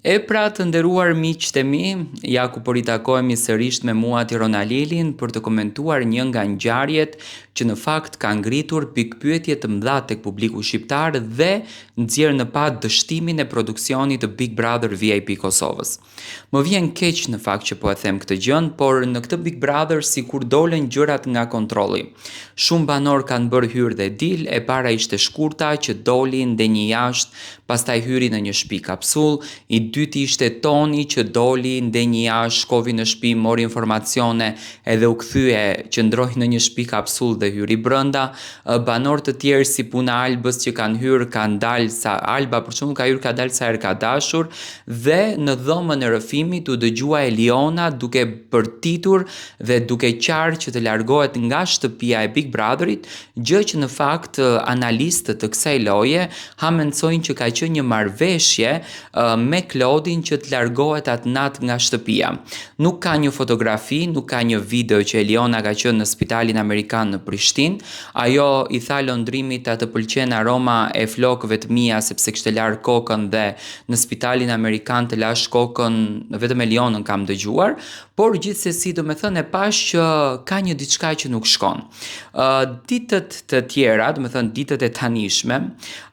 E pra të nderuar miqtë e mi, ja ku po ritakohemi sërish me mua Tirona Lilin për të komentuar një nga ngjarjet që në fakt ka ngritur pikpyetje të mëdha tek publiku shqiptar dhe nxjerr në pa dështimin e produksionit të Big Brother VIP Kosovës. Më vjen keq në fakt që po e them këtë gjën, por në këtë Big Brother sikur dolën gjërat nga kontrolli. Shumë banor kanë bërë hyrë dhe dil, e para ishte shkurta që dolin dhe një jashtë, pastaj hyri në një shtëpi kapsull, i dyti ishte Toni që doli ndenjë jashtë, shkovi në shtëpi, mori informacione edhe u kthye, qëndroi në një shtëpi kapsull dhe hyri brenda. Banor të tjerë si puna Albës që kanë hyrë, kanë dalë sa Alba për shembull ka hyrë, ka dalë sa herë ka dashur dhe në dhomën e rrëfimit u dëgjua Eliona duke bërtitur dhe duke qarë që të largohet nga shtëpia e Big Brotherit, gjë që në fakt analistët të kësaj loje mendsojnë që ka qenë një marrëveshje me Klodin që të largohet atë natë nga shtëpia. Nuk ka një fotografi, nuk ka një video që Eliona ka qenë në spitalin amerikan në Prishtinë. Ajo i tha Londrimit ta të pëlqen aroma e flokëve të mia sepse kishte larë kokën dhe në spitalin amerikan të lash kokën vetëm Elionën kam dëgjuar, por gjithsesi domethënë e pash që ka një diçka që nuk shkon. Ditët të tjera, domethënë ditët e tanishme,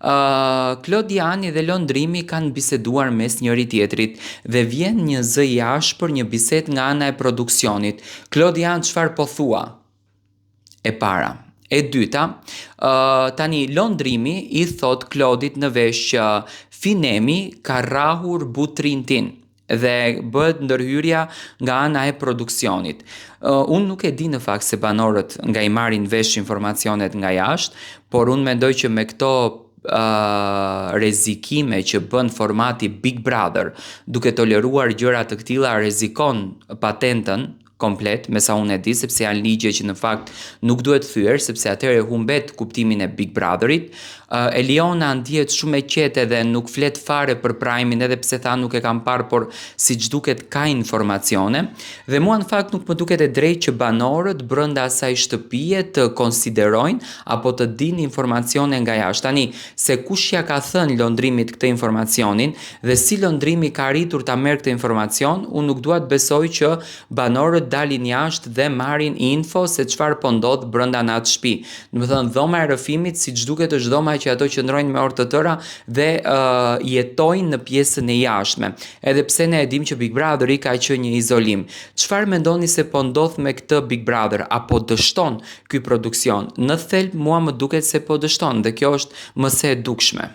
Klodiani dhe Londrimi kanë biseduar mes njëri tjetrit dhe vjen një zë i ashpër, një bisedë nga ana e produksionit. Klodian çfarë po thua? E para. E dyta, tani Londrimi i thot Klodit në vesh që Finemi ka rrahur butrin tin dhe bëhet ndërhyrja nga ana e produksionit. Unë nuk e di në fakt se banorët nga i marrin vesh informacionet nga jashtë, por unë mendoj që me këto rrezikime që bën formati Big Brother, duke toleruar gjëra të këtilla, rrezikon patentën komplet, me sa unë e di, sepse janë ligje që në fakt nuk duhet thyer, sepse atëherë humbet kuptimin e Big Brotherit. Eliona ndihet shumë e qetë dhe nuk flet fare për Prime-in, edhe pse tha nuk e kam parë, por siç duket ka informacione. Dhe mua në fakt nuk më duket e drejtë që banorët brenda asaj shtëpie të konsiderojnë apo të dinë informacione nga jashtë. Tani, se kush ja ka thënë Londrimit këtë informacionin dhe si Londrimi ka arritur ta merr këtë informacion, unë nuk dua të besoj që banorët dalin jashtë dhe marrin info se çfarë po ndodh brenda në atë shtëpi. Domethënë dhoma e rrëfimit siç duket është dhoma që ato qëndrojnë me orë të tëra dhe jetojnë në pjesën e jashtme. Edhe pse ne e dim që Big Brotheri ka qenë një izolim. Çfarë mendoni se po ndodh me këtë Big Brother? Apo dështon ky produksion? Në thelb mua më duket se po dështon dhe kjo është më se e dukshme.